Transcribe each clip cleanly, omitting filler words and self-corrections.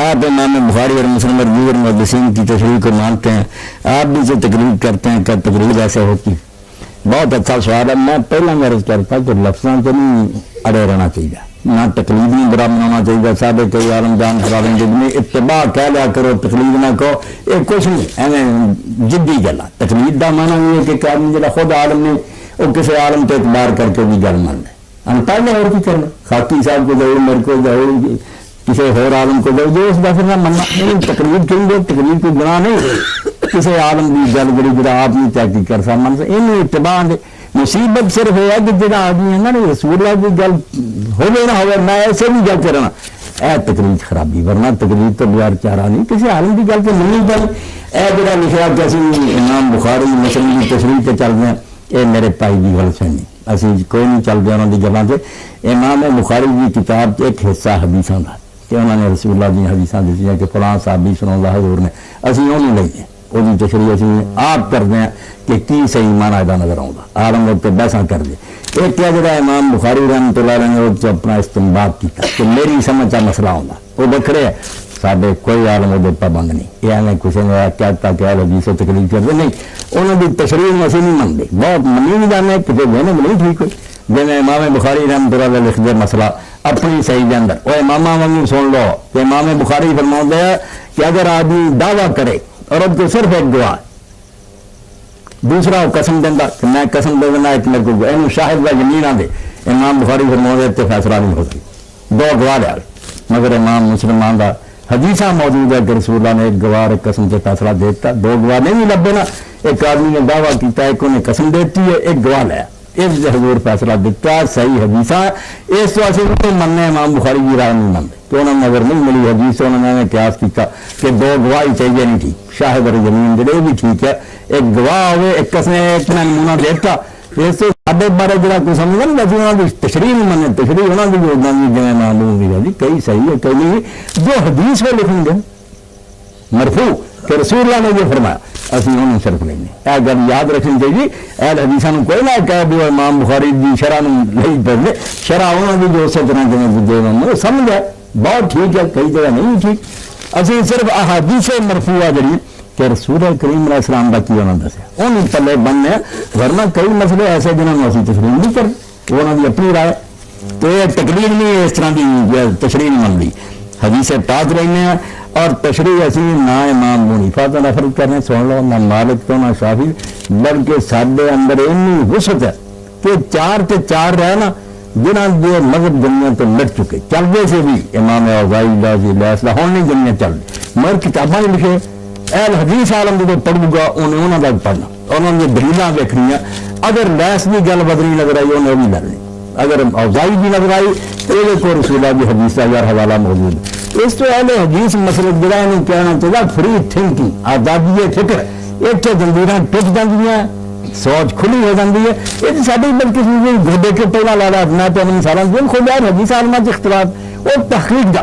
آپ امام بخاری اور مسلم اور دیگر محدثین کی تشریح کو مانتے ہیں، آپ بھی جو تقلید کرتے ہیں، کیا تقلید ایسے ہوتی؟ بہت اچھا سوال ہے. میں پہلا عرض کرتا کہ لفظوں سے نہیں اڑے رہنا چاہیے، نہ تقلید نہیں برا بنانا چاہیے. سارے کئی عالم جان کرا دیں گے اتباع کہہ لیا کرو، تقلید نہ کہو، یہ کچھ نہیں ایویں جدی گل ہے. تقلید کا مانا یہ ہے کہ آدمی جا خود عالم نہیں وہ کسی عالم پہ اعتبار کر کے بھی گل مان لے. ہم پڑھنے اور کی کرنا، خاکی صاحب کو جاؤ، میرے کو جاؤ، کسی اور عالم کو جاؤ، جو اس دفعہ نہ مننا. تقلید کہیں گے تقلید کوئی گناہ نہیں، کسی عالم کی گل بڑی جڑا آپ نہیں تحقیق کر سکتا من سے یہ اتباع دے. مصیبت صرف یہ ہے کہ جڑا آدمی ہے نا رسول اللہ کی گل ہوئے نہ ہوئے میں ایسے بھی گل کرنا اے تقلید خرابی، ورنہ تقلید تو بغیر چارہ نہیں. کسی عالم کی گل تو نہیں پڑی. اے جڑا لکھا کہ اسی امام بخاری مسلم کی تشریح پہ چل رہے ہیں، یہ میرے پائی کی گل سنی، اسی کوئی نہیں چل رہا انہوں کی گلوں سے. امام بخاری کی کتاب ایک حصہ حدیثوں کا کہ انہوں نے رسول اللہ کی حدیثاں دیتی ہیں کہ فلاں صحابی سنا حضور نے، اسی انہوں لئیے وہ تشریح اسی آپ کرتے ہیں کہ کی صحیح مانا ادا نظر آؤں گا. عالم وقت بحثاں کر دے. ایک کیا جڑا امام بخاری رحمۃ اللہ علیہ نے وہ اپنا استنباط کیا کہ میری سمجھ کا مسئلہ ہوگا وہ بکھرے ہے سارے کوئی عالم وہ پابند نہیں. یہ ہمیں کسی نے کہتا کہ اہل حدیث سے تقلید کرتے نہیں، انہوں کی تشریح میں اسی نہیں منتے. بہت منی نہیں جانے کسی دینے میں نہیں ٹھیک ہوئی. جی امام بخاری رحمۃ اللہ علیہ لکھ دے مسئلہ اپنی صحیح کے اندر وہ امامہ والی سن لو کہ امام بخاری فرماتے ہیں کہ اگر آدمی دعویٰ کرے اور اب کو صرف ایک گواہ، دوسرا وہ قسم دینا کہ میں قسم دے دینا ایک میرے کو شاہد کا یمین آ دے، امام بخاری فرماتے تے فیصلہ نہیں ہو سکتی. دو گواہ لیا مگر امام مسلمان کا حدیثہ موجود ہے کہ رسول اللہ نے ایک گواہ ایک قسم سے فیصلہ دیتا. دو گواہ نہیں لبے نا، ایک آدمی نے دعویٰ کیتا ہے، ایک انہیں قسم دیتی ہے، ایک گواہ لیا، اس حضور فیصلہ دیتا. صحیح حدیثہ اس واسطے تو مننے امام بخاری کی رائے نہیں مانتے کہ انہوں نے اگر نہیں ملی حدیث انہوں نے قیاس کیا کہ دو گواہ ہی چاہیے نہیں ٹھیک. شاہد اور زمین جڑے بھی ٹھیک ہے، ایک گواہ ہوئے ایک قسم ایک نے نمونہ دیتا. اس سے سارے بارے جڑا کوئی سمجھ نہیں بس انہوں کی تشریح نہیں مانے، تشریح انہوں کی جو جی معلوم ہوئی ہے کئی صحیح ہے کئی نہیں. جو حدیث میں لکھیں گے مرفوع کہ رسول اللہ نے جو فرمایا اسی انہوں صرف لیں گے. یہ گل یاد رکھنی چاہیے. اہل حدیثاں کوئی نہ کہہ دو امام بخاری کی شرح نہیں پڑھتے، شرح انہوں کی جو اسی طرح جی سمجھ ہے بہت ٹھیک ہے، کئی جگہ نہیں ٹھیک. اسی صرف احادیث مرفوعہ جڑی کہ رسول کریم علیہ السلام کا کی انہوں نے دسیا انہیں پلے بننے، ورنہ کئی مسئلے ایسے جنہوں نے اسی تشریح نہیں کرتے، وہ انہوں کی اپنی رائے. تو یہ تقلید نہیں اس طرح کی تشریح نہیں من لی. حدیث پاک رہنے ہیں اور تشریح اسی نہ امام حنیفہ کا نفرت کرنے سن لو، نہ مالک تو نہ شافعی، بلکہ سارے اندر اتنی وسعت ہے کہ چار تے چار رہنا جنہاں جو مذہب دنیا تو لٹ چکے چلتے سے بھی امام اوزاعی لاسلہ ہوں نہیں دنیا چل رہی مگر کتابیں لکھے. اہل حدیث عالم جو پڑھوں گا انہوں کا پڑھنا، انہوں نے دلیلاں دیکھنی. اگر لیس کی گل بدلی نظر آئی انہیں بھی لڑنی، اگر اوزاعی بھی نظر آئی تو یہ کو رسول اللہ کی حدیث کا یار حوالہ موجود ہے. اس تو اہل حدیث مسئلہ جڑا انہوں کہنا چاہیے فری تھنکنگ، آزادی فکر، اتنے جنجیراں ٹوٹ جاتی ہیں، سوچ کھلی ہو جاتی ہے. یہ ساری بلکہ گھوڑے کے پہلا لا رہا میں تو اپنی سارا دن خود یار حدیث عالمہ کے اختلاف وہ تحقیق کا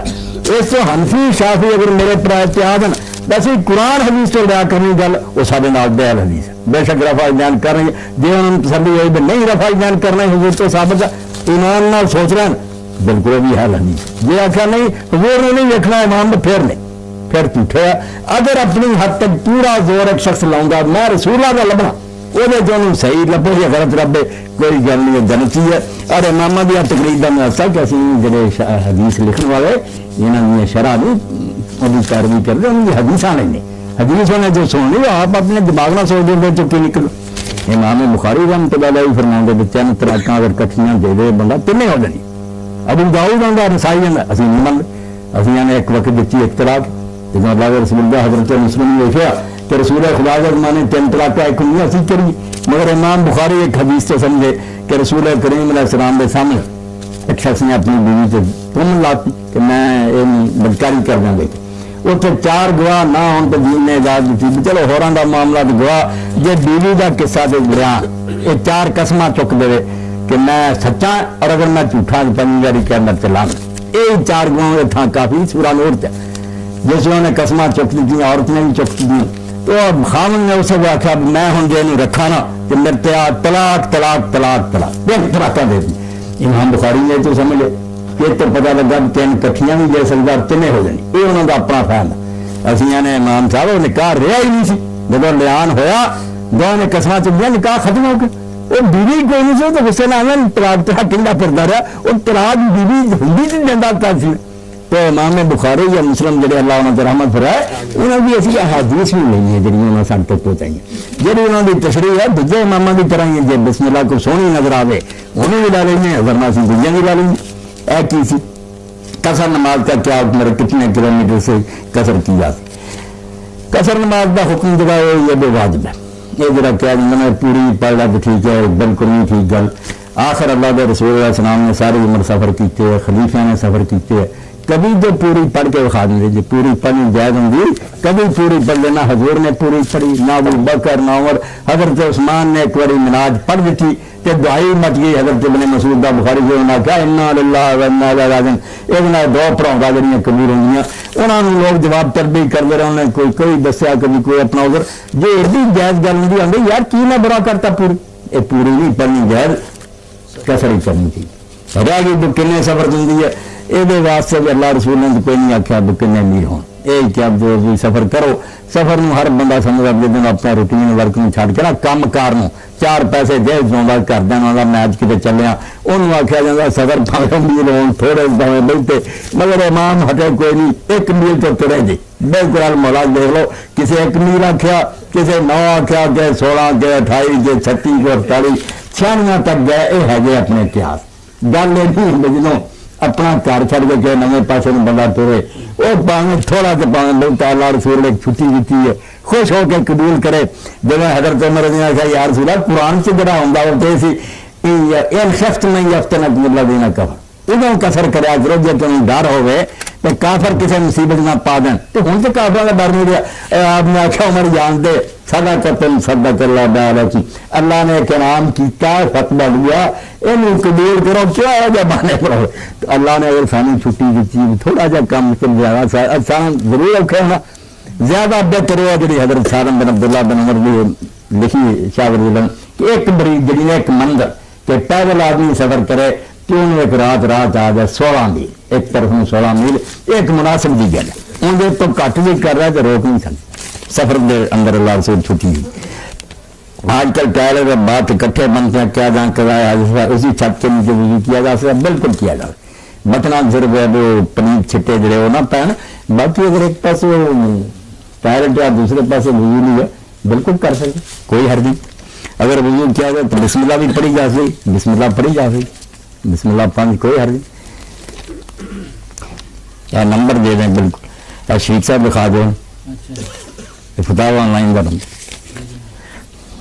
اس تو حنفی شافعی اگر میرے پر اتحاد ہے نا ویسے قرآن حدیث تو بیان کرنی گل وہ سارے نال دے اہل حدیث بے شک رفع بیان کر رہے ہیں. جی انہوں نے تسلی ہوئی بھی نہیں رفع بیان کرنا حضور تو ثابت ہے، ایمان نال سوچ رہے ہیں بالکل بھی اہل حدیث. جی آخیا نہیں حضور نے نہیں دیکھنا امام تو پھر نہیں، پھر جھوٹے. اگر اپنی حد تک پورا زور ایک شخص لاؤں گا میں رسول اللہ کا لبنا وہ جو صحیح لبے یا غلط لبے کوئی گل نہیں جنتی ہے. اور امامہ دیا تقریر کا میں دسا کہ اِسی جڑے حدیث لکھن والے یہاں دیا شرح نہیں وہ پیروی کرتے ان کی حدیث آنے نہیں. حدیث نے جو سننی وہ آپ اپنے دماغ نہ سوچ دیں چکی نکلو. امام بخاری رحمۃ اللہ علیہ فرما دے تین تراکاں اگر کٹھیاں دے دے بندہ تین ہو جانی. ابو داؤد آتا رسائی جانا اسی نہیں منگتے، اسی نے ایک وقت دیتی ایک طلاق جس اللہ رسول اللہ حضرت مسلم نے لکھا کہ رسول خدا کے زمانے تین طلاق ایک نہیں اسی کری. مگر امام بخاری ایک حدیث تو سمجھے کہ رسول کریم علیہ السلام کے سامنے ایک شخص نے اپنی بیوی سے تم لاتی کہ میں بدکاری کر دیں گے. اتنے چار گواہ نہ ہون تو دین نے اجازت دیتی چلو ہوراں دا معاملہ تو گواہ جی بیوی کا قصہ دے بیان یہ چار قسماں چک دے کہ میں سچا اور اگر میں جھوٹا پنجاری کے اندر چلا یہ چار گواہوں کے تھان کافی سورا نوٹ ہے. جس انہوں نے قسماں چک دی عورت نے بھی چک دی تو خامن نے اسے آخیا میں ہوں جی نہیں رکھا نا کہ میرے طلاق طلاق طلاق طلاق طلاق دے دی. امام بخاری نے تو سمجھے کہ تو پتا لگا تین کٹھیاں بھی جے سکتا تینیں ہو جانی، یہ انہوں کا اپنا فائدہ. اسی نے امام صاحب وہ نکاح رہا ہی نہیں سی، جب لیان ہویا دونوں نے قسمیں چکیا نکاح ختم ہو گیا. وہ بیوی کوئی نہیں سی تو غصے نہ طلاق ترا کنڈا پھرتا رہا، وہ طلاق بیوی ہندی سے دینا سی. تو امام بخاری یا مسلم جڑے اللہ انہوں نے رحمت فرمائے انہوں بھی اسی احادیث بھی لینی ہے جڑی انہوں نے سن تک پہنچائی جی انہوں کی تشریح ہے دوجے اماموں کی طرح ہی جی بسم اللہ کو سونی نظر آئے انہیں بھی لا لیں گے ورنہ اسی دوجے بھی لا لیں گے. اے کی سی قصر نماز کا کیا حکم ہے، کتنے کلو میٹر سے قصر کی جاتی. قصر نماز کا حکم جو ہے یہ بے واجب ہے. یہ جڑا کیا جانا پوری پڑھ لا تو ٹھیک ہے، بالکل نہیں ٹھیک گل. آخر اللہ کے رسول علیہ السلام نے ساری عمر سفر کیتے، خلیفہ نے سفر کیتے، کبھی تو پوری پڑھ کے دکھا دیں جی پوری پڑھنی جائز ہوں گی، کبھی پوری پڑھ لینا. حضور نے پوری پڑھی، نہ ابو بکر نہ عمر. حضرت عثمان نے ایک باری مناج پڑھ دیتی کہ دعائی مچ گئی. حضرت ابن مسعود کا بخاری جو انہوں نے کہا انا للہ و انا الیہ راجعون، ایک نہ دو پڑھاؤں جڑیاں قبول ہوں گی. انہوں نے لوگ جواب تربیت کرتے رہے، انہیں کوئی دسیا کبھی کوئی اپنا ادھر جو ایڈی جائز گل ہوں آگے یار کی میں برا کرتا پوری. یہ پوری نہیں پڑھنی جائز، کسر ہی کرنی تھی. رہ گئی تو کنے سفر دیں ہے یہ واسطے بھی اللہ رسول نے کوئی نہیں آخیا بھی کنے امیر ہو. یہ کیا جو سفر کرو، سفر میں ہر بندہ سمجھا جب اپنا روٹین ورک میں چھڈ کے نا کام کار چار پیسے دے جاؤں کر دینا میچ کتنے چلیا انہوں آخیا جاتا سفر پاوے میل ہو تھوڑے پاوے بہتے مگر امام ہٹے کوئی نہیں ایک میل تو ترے جی. بالکل مولا دیکھ لو کسی ایک میل آخیا، کسی 9 آخیا، کہ 16 کہ 28 کہ 36 کہ 48 96 تک گئے. یہ ہے اپنے اتہاس. گل یہ نہیں جنوں اپنا گھر چھڑ کے کہ نویں پاسے میں بندہ ترے وہ پاویں تھوڑا کہ پاویں بہت اللہ رسول نے چھٹی دیتی ہے خوش ہو کے قبول کرے. جب حضرت عمر نے آخیا یا رسول اللہ قرآن سے جڑا ہوں وہ سی ان خفت میں یفتنک اللہ دینا کفر ادھر کسر کریا کرو جی تمہیں ڈر ہوئے تو کافر کسی مصیبت نہ پا دین. تو ہوں تو کافر کا ڈر نہیں رہا. آپ نے آخیا عمر جان دے سدا قتل صدق اللہ بال کی اللہ نے ایک انعام کیا فتوا لیا یہ قبول کرو کیا ہے جب بانے پڑو. تو اللہ نے اگر سانی چھٹی دیتی تھوڑا جا کم زیادہ آسان ضرور رکھے ہونا زیادہ بہتر ہوا. جی حضرت سالم بن عبداللہ بن عمر بھی لکھی شاور علم کہ ایک بڑی جڑی ایک منظر کہ پیدل آدمی سفر کرے کہ انہوں ایک رات آ جائے 16 میل ایک طرف میں 16 میل ایک مناسب کی گل ہے. ان تو گھٹ بھی کر رہا ہے تو روک نہیں سکتے سفر کے اندر اللہ سے چھٹی ہوئی. آج کل ٹائر بات اکٹھے بنتے ہیں کیا جان کرایا اسی چھت کے نیچے وضو کیا جا سکتا بالکل کیا جا سکتا. بٹنا صرف وہ پنیر چھٹے جڑے وہ نہ پہن باقی اگر ایک پاس ٹائلٹ یا دوسرے پاس وضو نہیں ہے بالکل کر سکتے کوئی حرج نہیں. اگر وضو کیا جائے تو بسم اللہ بھی پڑھی جا سکتی بسم اللہ پڑھی جا سکتی بسم اللہ پڑھنے کوئی حرج نہیں. نمبر دے دیں بالکل شیخ صاحب دکھا دیں فتح آن لائن کا نمبر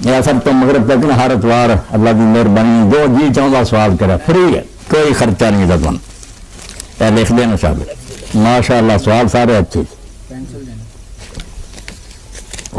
یہ سب تو مغرب تک ہر اتوار اللہ کی مہربانی جو جی چاہتا سوال کرے فری ہے کوئی خرچہ نہیں تھا تمہیں لکھ دینا صاحب ماشاء اللہ سوال سارے اچھے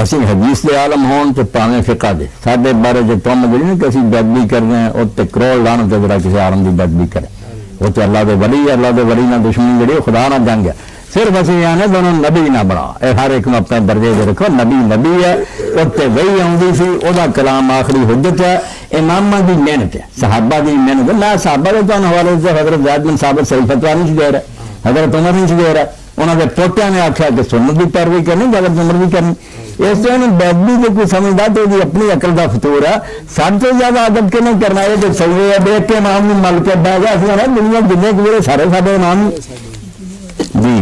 اسی حدیث کے عالم ہون تو پاویں فقہ دے سارے بارے جو کام جی نا کہ اسی بدبی کر رہے ہیں اور کروڑ لانا تو ذرا کسی عالم کی بدبی کرے وہ تو اللہ دے ولی ہے. اللہ دے ولی نہ دشمنی جڑی خدا نہ جنگ ہے. صرف اسی آنے دونوں نبی نہ بنا اے ہر ایک میں اپنے درجے دے رکھو نبی ہے اتنے وہی آتی سی وہ کلام آخری حجت ہے امامہ کی محنت ہے صحابہ کی محنت ہے. میں صحابہ کے تو حوالے سے حضرت زید بن ثابت صحیح فتوا نہیں سی دے رہا حضرت عمر نہیں سی دے رہا انہوں نے پوتیاں نے آخیا کہ سنت کی پیروی کرنی حضرت عمر بھی کرنی. اس طرح بیدبی جو کوئی سمجھتا تو وہ اپنی عقل کا فطور ہے. سب سے زیادہ ادب کے نہیں کرنا یہ تو صحیح ہے دیکھ کے امام نے مل کے بہ گیا نا دنیا جن کے سارے سارے امام جی.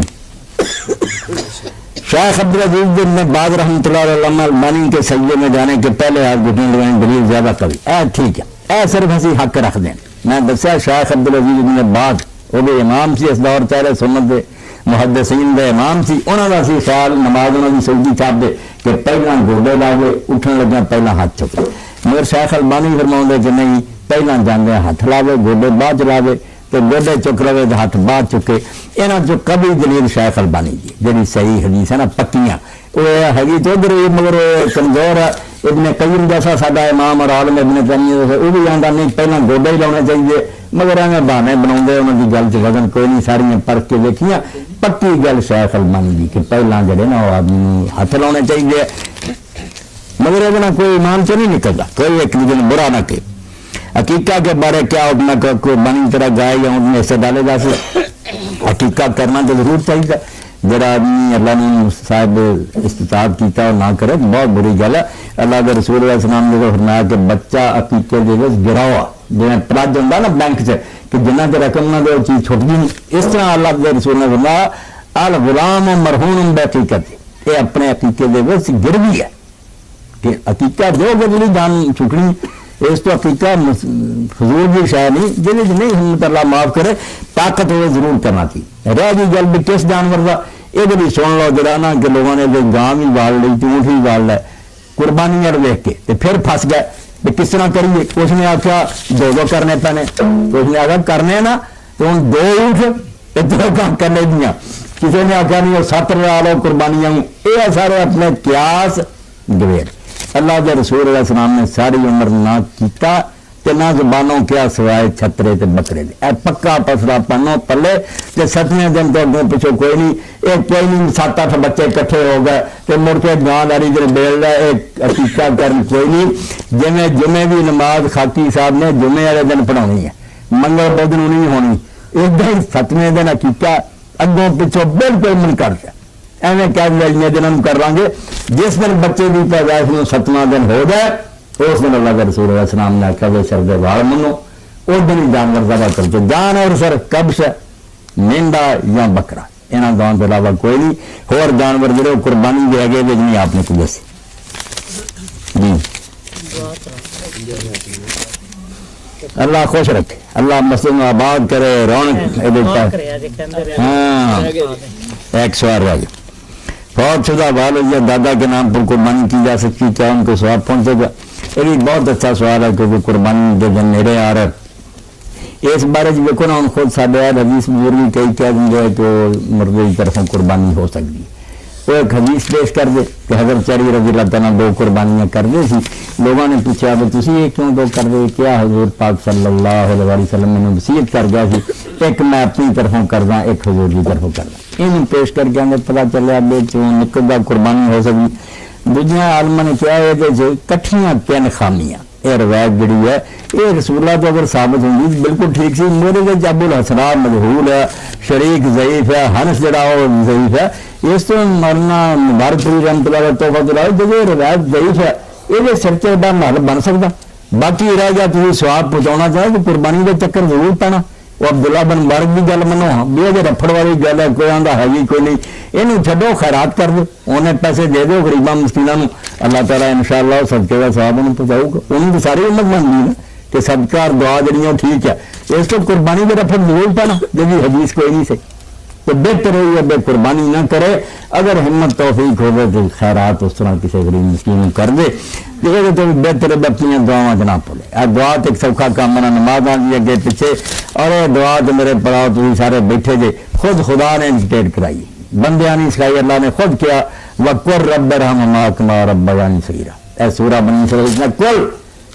شیخ عبدالعزیز بن باز رحمۃ اللہ علیہ المانی کے سجدے میں جانے کے پہلے آپ گھٹنے لگائیں دلیل زیادہ کبھی ٹھیک ہے صرف اسی حق رکھ دیں. میں دسیا شیخ عبدالعزیز بن باز وہ بھی امام سی اس دور چاہے سنت دے محدثین دے امام سی انہوں کا سی خیال نماز انہوں کی سجدی چھاپ دے کہ پہلا گوڈے لا کے اٹھن لگا پہلا ہاتھ چکے مگر شیخ البانی فرماؤں کہ نہیں پہلا جانے ہاتھ لاوے گوڈے بعد چلاوے تو گوڈے چک رہے تو ہاتھ بعد چکے. یہاں چ کبھی دلیل شیخ البانی کی جی صحیح حدیث ہے نا پکیاں وہ ہے چودھر مگر کمزور ہے. ابن قیم جیسا ساڈا امام اور عالم ابن تیمیہ وہ بھی آتا نہیں پہلا گوڈے ہی لانا چاہیے مگر ایویں بہانے بنا انہوں کی گل چ وزن کوئی نہیں ساری پرکھ کے دیکھیاں پکی گل شیخ البانی کی کہ پہلا جڑے نا وہ آدمی ہاتھ لانے چاہیے مگر یہ کوئی ایمان چ نہیں نکلتا کوئی ایک دوسرے برا نہ کہ. عقیقہ کے بارے کیا میں قربانی طرح گائے یا ان میں حصے ڈالے جا سکتے. عقیقہ کرنا تو ضرور چاہیے. جڑا آدمی اللہ نے صاحب استطاعت کیتا اور نہ کرے بہت بری گل ہے. اللہ کے رسول علیہ السلام نے فرمایا کہ بچہ عقیقے دے گرا ہوا جی پلج ہوتا نا بینک سے کہ جنہ کی رقم نہ دے وہ چیز چھٹ گئی. اس طرح اللہ کے رسول نے فرمایا الغلام مرہون بعقیقت، یہ اپنے عقیقے دے گر بھی ہے کہ عقیقہ دو گزری جان چھکڑی. اس تو عقیقہ فضول بھی شاید نہیں جی نہیں ہمت اللہ معاف کرے طاقت ہوئے ضرور کرنا چاہیے. رہ گئی گل بھی کس جانور کا یہ بھی سن لو جڑا نا کہ لوگوں نے گاں بھی پال لی اونٹ بھی پال لے قربانی دیکھ کے تو پھر پھنس گئے کہ کس طرح کریے. اس نے آخیا دو کرنے پینے، اس نے آخیا کرنے نا تو ہوں 2 اونٹ 2 کام کرنے دیا. کسی نے آخیا نہیں وہ 7 لگا لو قربانیاں. یہ سارے اپنے قیاس گویر. اللہ کے رسول علیہ السلام نے ساری عمر نہ کیتا تے نہ زبانوں کیا سوائے چھترے تے بکرے دے. اے پکا پسرا پنو پلے تے 7ویں دن تو اگوں پچھوں کوئی نہیں. ایک کوئی نہیں 7-8 بچے کٹھے ہو گئے تے مڑ کے گاں داری جڑے بیل رہا ایک عقیقہ کرن کوئی نہیں. جویں جمعے بھی نماز خاکی صاحب نے جمعے والے دن پڑھانی ہے منگل بدھ نوں نہیں ہونی. ایک دن 7ویں دن عقیقہ اگوں پچھوں بالکل منکر ہے. ایویں کہہ دیا دن کر لیں گے جس دن بچے کی پیدائش میں 7واں دن ہو جائے اس دن اللہ کے رسول علیہ السلام نے آخیا وہ سر دے وال منو اس دن ہی جانور ذبح کر دو. جان اور سر کبش مینڈا یا بکرا یہاں دونوں کے علاوہ کوئی نہیں. اور جانور جڑے قربانی دے گئے وہ نہیں آپ نے کوئی دسی جی. اللہ خوش رکھے، اللہ مسجد میں آباد کرے، رونق. ہاں ایک سوال رہ گیا. فوت شدہ والد یا دادا کے نام پر قربانی کی جا سکتی، کیا ان کو ثواب پہنچے گا؟ یہ بھی بہت اچھا سوال ہے کیونکہ قربانی کے دن نیڑے آ رہا ہے. اس بارے دیکھو نا ہم خود سارے حدیث بزرگ کئی کہہ دیں گے کہ مردے کی طرفوں قربانی ہو سکتی ہے. وہ ایک حدیث پیش کر دے کہ حضرت علی رضی اللہ تعالیٰ 2 قربانیاں کر دے سی. لوگوں نے پوچھا کہ تسی یہ کیوں 2 کر دے؟ کیا حضور پاک صلی اللہ علیہ وسلم نے وصیت کر گیا سی ایک میں اپنی طرفوں کردا ایک حضور کی طرفوں کردا. یہ پیش کر کے ہمیں پتا چلیا بے کیوں نکلدا قربانی ہو سکی. دوجیاں عالماں نے کیا ہے کہ کٹھیاں 3 خامیاں یہ روایت جڑی ہے یہ رسول اللہ تو اگر ثابت ہوگی بالکل ٹھیک سی. میرے کے ابو الحسرار مجہول ہے، شریک ضعیف ہے، ہنس جڑا وہ ضعیف ہے. اس تو مولانا مبارک پوری رحمۃ اللہ توفیق اللہ جب یہ روایت ضعیف ہے یہ سر سے بڑا محل بن سکتا. باقی رہ گیا تھی سواب پہنچانا چاہے تو قربانی کا چکر ضرور پینا. وہ عبداللہ بن مبارک کی گل منو ہاں بھی اگر رفڑ والی گل ہے کوئی آدھا ہے بھی کوئی نہیں یہ چھڈو خیرات کر دو انہیں پیسے دے دو غریباں مسکینوں. اللہ تعالیٰ ان شاء اللہ صدقے کا ثواب انہیں پہنچاؤ گا. انہوں کی ساری امت بنتی ہے کہ صدقہ اور دعا جڑیاں ٹھیک ہے. اس کو قربانی کے رفڑ ضرور پینا جب حدیث کوئی نہیں سکتی تو بہتر ہے بے قربانی نہ کرے. اگر ہمت توفیق ہو گئے تو خیرات اس طرح کسی غریب مسکین کر دے تو بہتر ہے اپنی دعاواں جنا پڑے. دعا تو ایک سوکھا کام ہے نماز آتی اگے پیچھے اور دعا تو میرے پڑاؤ تھی سارے بیٹھے جے خود خدا نے انٹیٹ کرائی بندیاں نہیں سکھائی. اللہ نے خود کیا وقر رب رحمہ کما ربیانی صغیرا. اے سورہ بنی اسرائیل کل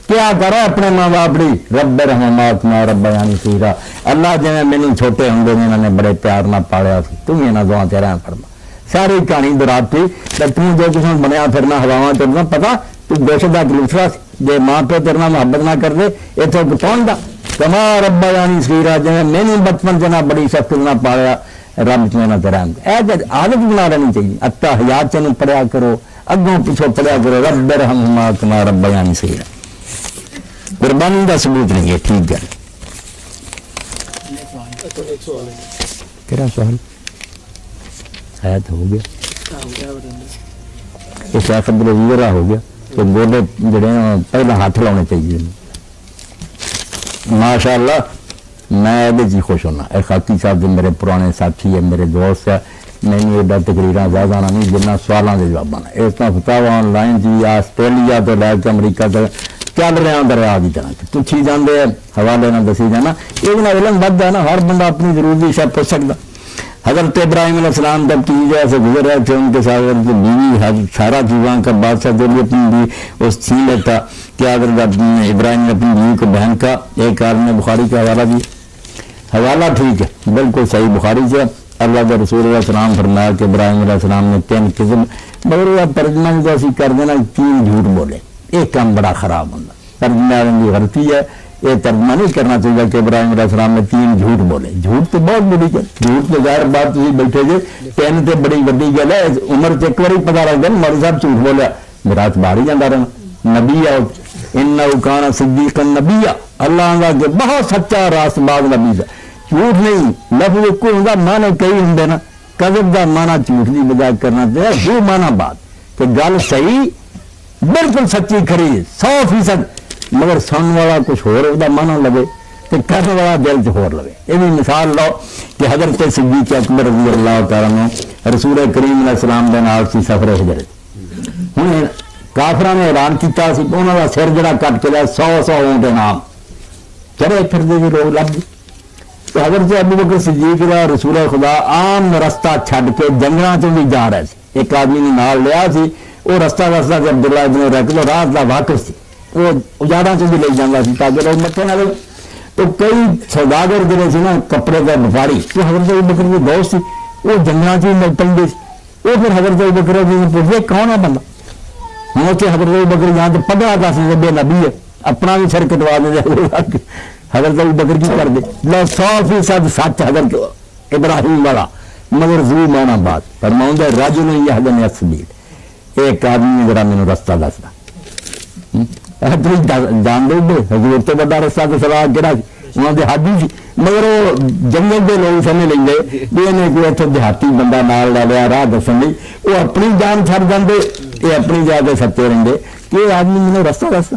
کیا کرو اپنے ماں باپ ری رب رحمات ما ربیانی صغیرا. اللہ جی مینوں چھوٹے ہوں انہوں نے بڑے پیار نہ پالیا سی تم یہاں دعا تے رحم فرما. ساری کہانی دراتی تم جو کچھ بنیا پھرنا ہواواں چلنا پتا تو دوشت کا دوسرا جی ماں پیو تیرنا محبت نہ کر دے اتوں کون دا کما ربیانی صغیرا جی مینوں بچپن چ نہ بڑی سخت نہ پالیا رب تمہیں نہ رحم. عادت بنا لینی چاہیے. اتا حیات چنوں پڑھیا کرو اگوں پچھوں پڑھیا کرو رب رحمہ کما ربیانی صغیرا. قربانی کا ثبوت نہیں ہے. ٹھیک ہے کیا سوال ہے تو ہو گیا یہ شیخ عبدالعزیز ہو گیا کہ گوڈے جڑے پہلے ہاتھ لاؤنے چاہیے. ماشاء اللہ میں یہ خوش ہونا. اے خاکی صاحب جو میرے پرانے ساتھی ہے میرے دوست ہے میں نے ایڈا تقریراں زیادہ آنا نہیں جنہ سوالوں کے جواب آنا. اس طرح فتاوا آن لائن جی آسٹریلیا تو لے کے امریکہ تک چل رہے ہیں دریا کی طرح پوچھی جاتے ہیں حوالے نہ دسی جانا. یہ علم بدھ ہے نا ہر بندہ اپنی ضروری شاید پوچھ سکتا. حضرت ابراہیم علیہ السلام جب کی جیسے گزر رہے تھے ان کے ساتھ بیوی سارا چیزاں کا بادشاہ جو بھی اپنی بیوی اس چھین لیتا. کیا حضرت ابراہیم نے اپنی بیوی کو بہن کا ایک عالم بخاری کا حوالہ دیا. حوالہ ٹھیک ہے بالکل صحیح بخاری سے. اللہ کے رسول علیہ السلام فرمایا کہ ابراہیم علیہ السلام نے 3 قسم مگر ترجمہ جو اسی کر دینا 3 جھوٹ بولے. ایک کام بڑا خراب ہوتا ترجمہ کی غلطی ہے یہ ترجمہ نہیں کرنا چاہیے کہ ابراہیم علیہ السلام نے 3 جھوٹ بولے. جھوٹ تو بہت بڑی گل, جھوٹ تو ظاہر بات تھی بیٹھے جی 3 تو بڑی وڈی گل ہے. عمر سے ایک بار پتا لگ گیا مولوی صاحب جھوٹ بولیا, میرا باہر ہی جانا رہنا. نبی آؤ انہ کان صدیقا نبیا, اللہ کا کہ بہت سچا راست باز نبی کا. جھوٹ نہیں لفظ ایک ہوں معنی کئی ہوں نا. کذب کا مانا جھوٹ کی بجائے کرنا چاہیے جو مانا بات کہ گل صحیح بالکل سچی کھری 100%, مگر سن والا کچھ ہوا مانا لگے تو کرنے والا دل چ ہور لگے. یہ بھی مثال لو کہ حضرت صدیق اکبر رضی اللہ تعالیٰ نے رسول کریم علیہ السلام کے نال سی سفر ہجرت. ہوں کافراں نے اعلان کیا انہوں کا سر جڑا کٹ کے لیا 100 اونٹ انعام چلے پھرتے جی لوگ لب گئے. تو حضرت ابو بکر صدیق کا رسول خدا عام رستہ چھڈ کے جنگلاں چ بھی جا رہے تھے. ایک آدمی نے نال لیا سی, وہ رستہ سے عبداللہ ابن رکھ رات کا واقف سی, وہ اجاڑا چ بھی لے جانا سی تاکہ لوگ مکے نہ لگے. تو کئی سوداگر جڑے سی نا کپڑے کا وپاری, وہ حضرت ابو بکر کے دوست سی, وہ جنگلاں چ بھی پڑھتے سی. وہ پھر حضرت ابو بکر جی نے پوچھے کون ہے بندہ. ہوں کہ حضرت ابو بکر یہاں تو پڑھا تھا سی بے نبی ہے, اپنا بھی سر کٹوا دے. حضرت ابو بکر کی کر دے 100% سچ حضرت ابراہیم والا, مگر زو مانا بات فرماؤں راجو نے یہ حضرت اصلیل. ایک آدمی نے ذرا مینوں رستہ دسدا, جان دو حضور تو بڑا رستہ تو سوا کہڑا سی, انہوں نے دیہاتی سی, مگر وہ جنگل کے لوگ سمجھ لیں گے بھی انہیں کوئی اتنے دیہاتی بندہ نال لا لیا راہ دسن لی, وہ اپنی جان چھڈ جاندے, یہ اپنی جا کے ستے رہتے کہ یہ آدمی مینوں رستہ دسدا.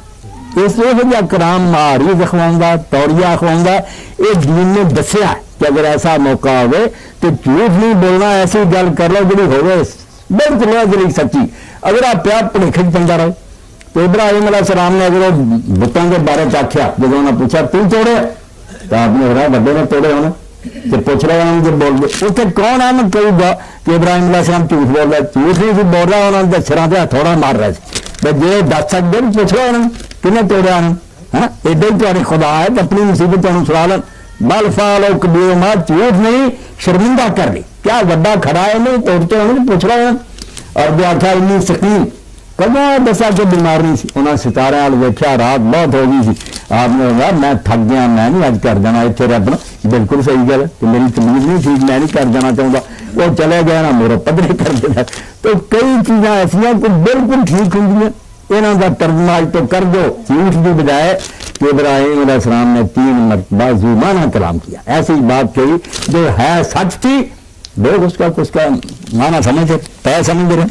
اس لیے کرام معارض اخواؤں توریہ اخواؤں یہ دین نے دسیا کہ اگر ایسا موقع ہوئے تو جھوٹ نہیں بولنا, ایسی گل کر لو جی ہوئے بالکل جی سچی. اگر آپ پیا پلیکھے پہ رہو تو ابراہیم علیہ السلام نے اگر وہ بتوں کے بارے آخیا, جب انہوں نے پوچھا تم توڑے تو آپ نے ہوا بڑے نے توڑے ہونے تو پوچھ رہے ہیں جب بول گئے اتنے کون ہے کہوں گا کہ ابراہیم علیہ السلام جھوٹ بول رہا ہے. جھوٹ نہیں سی بول رہا, انہوں نے سرا سے ہتھوڑا مار رہے تھے. جی دس سکتے پوچھ رہے انہوں نے کنے توڑیا ہاں ایڈے تمہارے خدا ہے تو اپنی مصیبت تمہیں سنا لیں. بل فالو کبیر ماں جھوٹ نہیں شرمندہ کر لی, کیا وڈا کھڑا ہے نہیں توڑتے ہونے پوچھ رہے ہیں. اور جو آخیا انی سکیم کدوں دسا کہ بیمار نہیں سی, انہیں ستارے وال ویکیا رات بہت ہو گئی سی. آپ نے کہا میں تھک گیا, میں نہیں اج کر جانا اتنے رہنا. بالکل صحیح گل ہے کہ میری تمیز نہیں ٹھیک, میں نہیں کر جانا چاہتا. وہ چلے گئے نا میرے پدرے کر دیا. تو کئی چیزاں ایسا کہ بالکل ٹھیک ہوں, یہاں کا ترجمہ اج تو کر دو جھوٹ کی بجائے کہ ابراہیم علیہ السلام نے 3 مرتبہ زومانہ کلام کیا. ایسی بات کہی جو ہے سچ تھی, لوگ اس کا معنی سمجھے طے سمجھ رہے.